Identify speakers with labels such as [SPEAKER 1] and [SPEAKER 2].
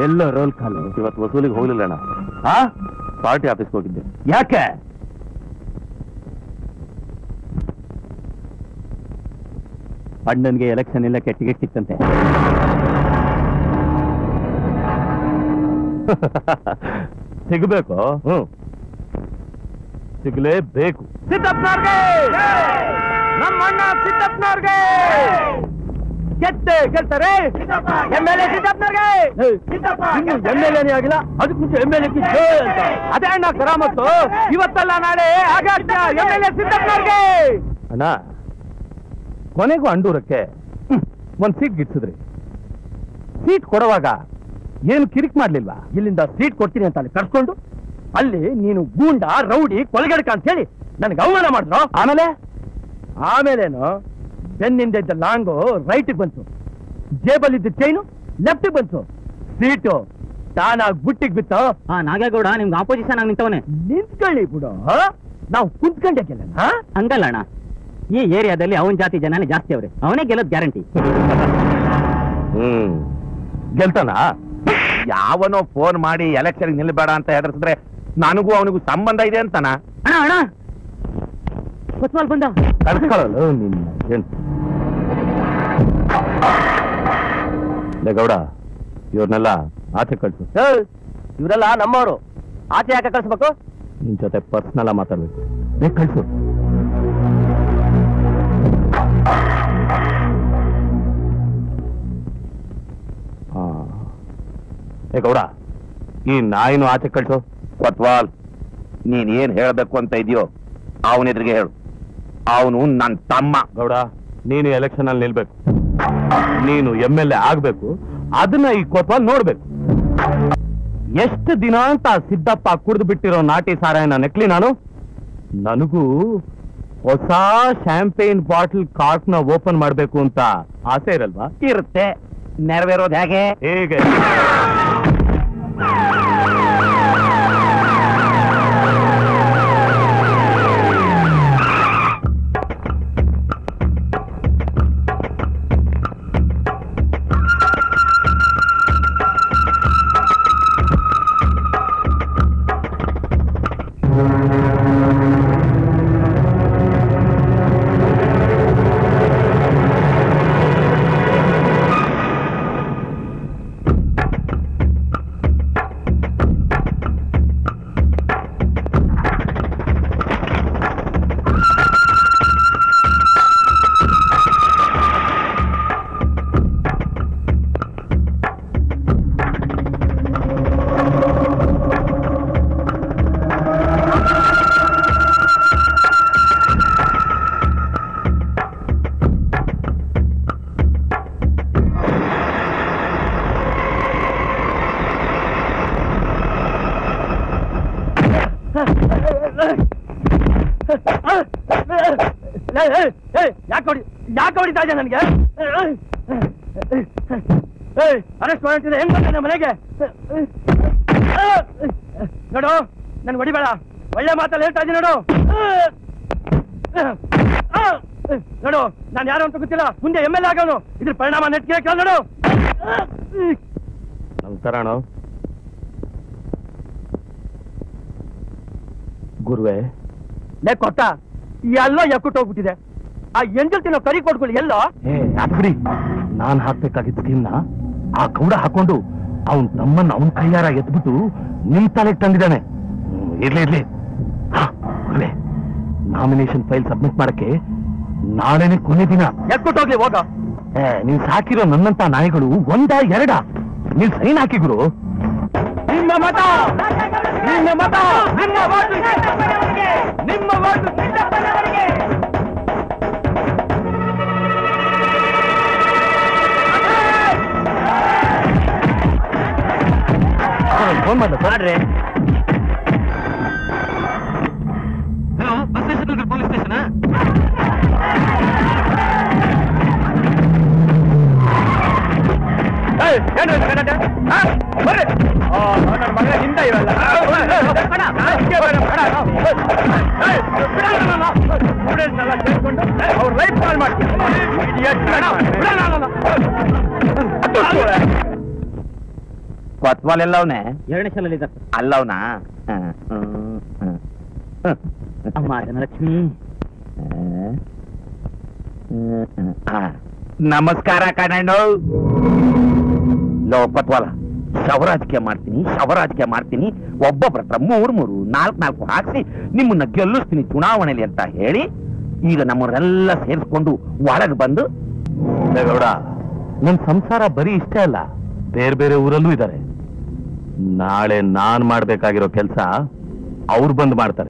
[SPEAKER 1] ಎಲ್ಲೋ roll ಕಾಲು.
[SPEAKER 2] ಇವತ್ತು ವಸೂಲಿಗೆ ಹೋಗ್ಲಿಲ್ಲ ಅಣ್ಣ. ಪಾರ್ಟಿ ಆಫೀಸ್ಗೆ ಹೋಗಿದ್ದೆ.
[SPEAKER 1] ಯಾಕೆ? ಅಣ್ಣನ್ಗೆ ಎಲೆಕ್ಷನ್ ಇಲ್ಲಕ್ಕೆ ಟಿಕೆಟ್ ಸಿಕ್ತಂತೆ.
[SPEAKER 2] ಸಿಗಬೇಕು. ಸಿಗಲೇಬೇಕು.
[SPEAKER 1] ಸಿದ್ದಪ್ಪನವ್ರಿಗೆ, ನಮ್ಮ ಅಣ್ಣ ಸಿದ್ದಪ್ಪನವ್ರಿಗೆ ಗೆಲ್ತಾರೆ. MLA ಸಿದ್ದಪ್ಪನವ್ರಿಗೆ. MLA ಆಗಿಲ್ಲ, ಅದಕ್ಕೆ ಮುಂಚೆ MLA ಅಂತ. ಅದೇ ಅಣ್ಣ ಕರಾಮತ್ತು. ಇವತ್ತಲ್ಲ ನಾಳೆ ಆಗಾಗ್ತ MLA ಸಿದ್ದಪ್ಪನವ್ರಿಗೆ.
[SPEAKER 2] ಅಣ್ಣ, ಕೊನೆಗೂ ಅಂಡೂರಕ್ಕೆ ಒಂದ್ ಸೀಟ್ ಗಿಟ್ಸಿದ್ರಿ. ಸೀಟ್ ಕೊಡುವಾಗ ಏನು ಕಿರಿಕ್ ಮಾಡ್ಲಿಲ್ವಾ?
[SPEAKER 1] ಇಲ್ಲಿಂದ ಸೀಟ್ ಕೊಡ್ತೀನಿ ಅಂತ ಅಲ್ಲಿ ಕರ್ಕೊಂಡು ಅಲ್ಲಿ ನೀನು ಗೂಂಡ ರೌಡಿ ಕೊಲೆಗಡಕ ಅಂತ ಹೇಳಿ ನನಗೆ ಅವಮಾನ ಮಾಡಿದ್ರು. ಆಮೇಲೇನು ಬೆನ್ನಿಂದ ಇದ್ದ ಲಾಂಗು ರೈಟ್ ಬಂತು, ಜೇಬಲ್ಲಿದ್ದ ಚೈನು ಲೆಫ್ಟ್ ಬಂತು, ಸೀಟು ತಾನಾಗಿ ಬುಟ್ಟಿಗೆ ಬಿತ್ತು.
[SPEAKER 3] ನಾಗೇಗೌಡ ನಿಮ್ಗೆ ಆಪೋಸಿಷನ್ ಆಗಿ ನಿಂತವನೇ.
[SPEAKER 1] ನಿಂತ್ಕೊಳ್ಳಿ ಬಿಡು, ನಾವು ಕುಂತ್ಕೊಂಡೆ
[SPEAKER 3] ಹಂಗಲ್ಲ ಅಣ್ಣ, ಈ ಏರಿಯಾದಲ್ಲಿ ಅವನ ಜಾತಿ ಜನನೇ ಜಾಸ್ತಿ ಅವ್ರೆ. ಅವನೇ ಗೆಲ್ಲೋದ್ ಗ್ಯಾರಂಟಿ.
[SPEAKER 2] ಗೆಲ್ತಾನ? ಯಾವನೋ ಫೋನ್ ಮಾಡಿ ಎಲೆಕ್ಷನ್ ನಿಲ್ಬೇಡ ಅಂತ ಹೆದರ್ಸಿದ್ರೆ ನನಗೂ ಅವನಿಗೂ ಸಂಬಂಧ ಇದೆ ಅಂತಾನ?
[SPEAKER 3] ಅಣ್ಣ ಅಣ್ಣ ಕೊತ್ವಾಲ್ ಬಂದ.
[SPEAKER 2] ಕಳ್ಕೊಳ್ಳಲು ನಿನ್ನ ಗೌಡ, ಇವ್ರನ್ನೆಲ್ಲ ಆಚೆ ಕಳ್ಸು.
[SPEAKER 1] ಇವರೆಲ್ಲ ನಮ್ಮವರು, ಆಚೆ ಯಾಕೆ ಕಳ್ಸ್ಬೇಕು?
[SPEAKER 2] ನಿನ್ ಜೊತೆ ಪರ್ಸನಲ್ ಮಾತಾಡ್ಬೇಕು. ಬೇಗ ಕಳ್ಸು. ಗೌಡ, ಈ ನಾಯಿನೂ ಆಚೆ ಕಳ್ಸು. ಕೊತ್ವಾಲ್, ನೀನ್ ಏನ್ ಹೇಳ್ಬೇಕು ಅಂತ ಇದೆಯೋ ಅವನ ಎದುರಿಗೆ ಹೇಳು. ಅವನು ನನ್ನ ತಮ್ಮ. ಗೌಡ, ನೀನು ಎಲೆಕ್ಷನ್ ಅಲ್ಲಿ ನಿಲ್ಬೇಕು, ನೀನು MLA ಆಗ್ಬೇಕು. ಅದನ್ನ ಈ ಕೊತ್ವಾಲ್ ನೋಡ್ಬೇಕು. ಎಷ್ಟು ದಿನ ಅಂತ ಸಿದ್ದಪ್ಪ ಕುಡಿದು ಬಿಟ್ಟಿರೋ ನಾಟಿ ಸಾರಾಯನ ನೆಕ್ಲಿ ನಾನು. ನನಗೂ ಹೊಸ ಶ್ಯಾಂಪೇನ್ ಬಾಟಲ್ ಕಾರ್ಟ್ ನ ಓಪನ್ ಮಾಡ್ಬೇಕು ಅಂತ ಆಸೆ ಇರಲ್ವಾ?
[SPEAKER 1] ಇರುತ್ತೆ. ನೆರವೇರೋದು ಹೇಗೆ?
[SPEAKER 2] ಹೇಗೆ?
[SPEAKER 1] ಯಾಕೆ ಹೊಡಿತಾ ಇದೆ ನನಗೆ? ಅರೆಸ್ಟ್ ಮಾಡಿದ್ರೆ ಹೆಂಗ್ ಬಂದ ಮನೆಗೆ? ನೋಡು, ನನ್ಗೆ ಹೊಡಿಬೇಡ, ಒಳ್ಳೆ ಮಾತಲ್ಲಿ ಹೇಳ್ತಾ ಇದ್ದೀನಿ ನೋಡು. ನೋಡು, ನಾನು ಯಾರು ಅಂತ ಗೊತ್ತಿಲ್ಲ, ಮುಂದೆ MLA ಆಗೋನು. ಇದ್ರ ಪರಿಣಾಮ ನೆಟ್ಗೆ ಕೇಳ ನೋಡು.
[SPEAKER 2] ತರಾಣೋ ಗುರುವೆ,
[SPEAKER 1] ಲೇ ಕೊಟ್ಟ, ಎಲ್ಲೋ ಎಕ್ಕುಟ್ಟೋಗ್ಬಿಟ್ಟಿದೆ. ಆ ಎಂಜಲ್ ತಿನ್ನೋ ಕರಿ ಕೊಟ್ಕೊಳ್ಳಿ ಎಲ್ಲೋ.
[SPEAKER 2] ಬಿಡಿ, ನಾನ್ ಹಾಕ್ಬೇಕಾಗಿದ್ದ ಸ್ಕೀಮ್ನ ಆ ಗೌಡ ಹಾಕೊಂಡು ಅವನ್ ತಮ್ಮನ್ನ ಅವನ್ ಕೈಯಾರ ಎತ್ಬಿಟ್ಟು ನಿಮ್ ತಲೆಗೆ ತಂದಿದ್ದಾನೆ. ಇರ್ಲಿ ಗುರುವೆ, ನಾಮಿನೇಷನ್ ಫೈಲ್ ಸಬ್ಮಿಟ್ ಮಾಡಕ್ಕೆ ನಾಳೆನೆ ಕೊನೆ ದಿನ.
[SPEAKER 1] ಎಕ್ಕುಟ್ಟೋಗ್ಲಿ ಹೋಗ.
[SPEAKER 2] ನೀನ್ ಸಾಕಿರೋ ನನ್ನಂತ ನಾಯಿಗಳು ಒಂದ ಎರಡ? ನೀನ್ ಸೈನ್ ಹಾಕಿ ಗುರು.
[SPEAKER 1] ನಿಮ್ಮ ಮತ, ನಿಮ್ಮ ಮತ, ನಿಮ್ಮ ಓಟು ಸಿದ್ದಪ್ಪನವರಿಗೆ, ನಿಮ್ಮ ಓಟು ಸಿದ್ದಪ್ಪನವರಿಗೆ.
[SPEAKER 2] ಫೋನ್ ಮಾಡ್ರಿ.
[SPEAKER 3] Bus station police station.
[SPEAKER 1] ಬರ್ರಿ, ನನ್ನ ಮಗ ಹಿಂದೆ ಇರಲ್ಲ. ಸ್ಟೂಡೆಂಟ್ನೆಲ್ಲ ಸೇರ್ಕೊಂಡು ಅವ್ರ ಲೈಫ್ ಕಾಲ್ ಮಾಡ್ತೀನಿ.
[SPEAKER 2] ಕೊತ್ವಾಲ್ ಎಲ್ಲವನೇ
[SPEAKER 3] ಎರಡನೇ ಶಾಲೆಯಲ್ಲಿ ಇದ್ದಾರೆ.
[SPEAKER 2] ಅಲ್ಲವನ
[SPEAKER 3] ಅಮ್ಮ ಧನಲಕ್ಷ್ಮಿ.
[SPEAKER 2] ನಮಸ್ಕಾರ ಕಣಣ್ಣು. ಲೋ ಕೊತ್ವಾಲ, ಶವರಾಜಕೀಯ ಮಾಡ್ತೀನಿ ಒಬ್ಬೊಬ್ಬರ ಹತ್ರ 3 4 ಹಾಕ್ಸಿ ನಿಮ್ಮನ್ನ ಗೆಲ್ಲಿಸ್ತೀನಿ ಚುನಾವಣೆಯಲ್ಲಿ ಅಂತ ಹೇಳಿ ಈಗ ನಮ್ಮನ್ನೆಲ್ಲ ಸೇರಿಸ್ಕೊಂಡು ಒಳಗೆ ಬಂದು ಗೌಡ, ನನ್ ಸಂಸಾರ ಬರೀ ಇಷ್ಟೇ ಅಲ್ಲ, ಬೇರೆ ಬೇರೆ ಊರಲ್ಲೂ ಇದ್ದಾರೆ. ನಾಳೆ ನಾನ್ ಮಾಡ್ಬೇಕಾಗಿರೋ ಕೆಲಸ ಅವ್ರು ಬಂದು ಮಾಡ್ತಾರೆ.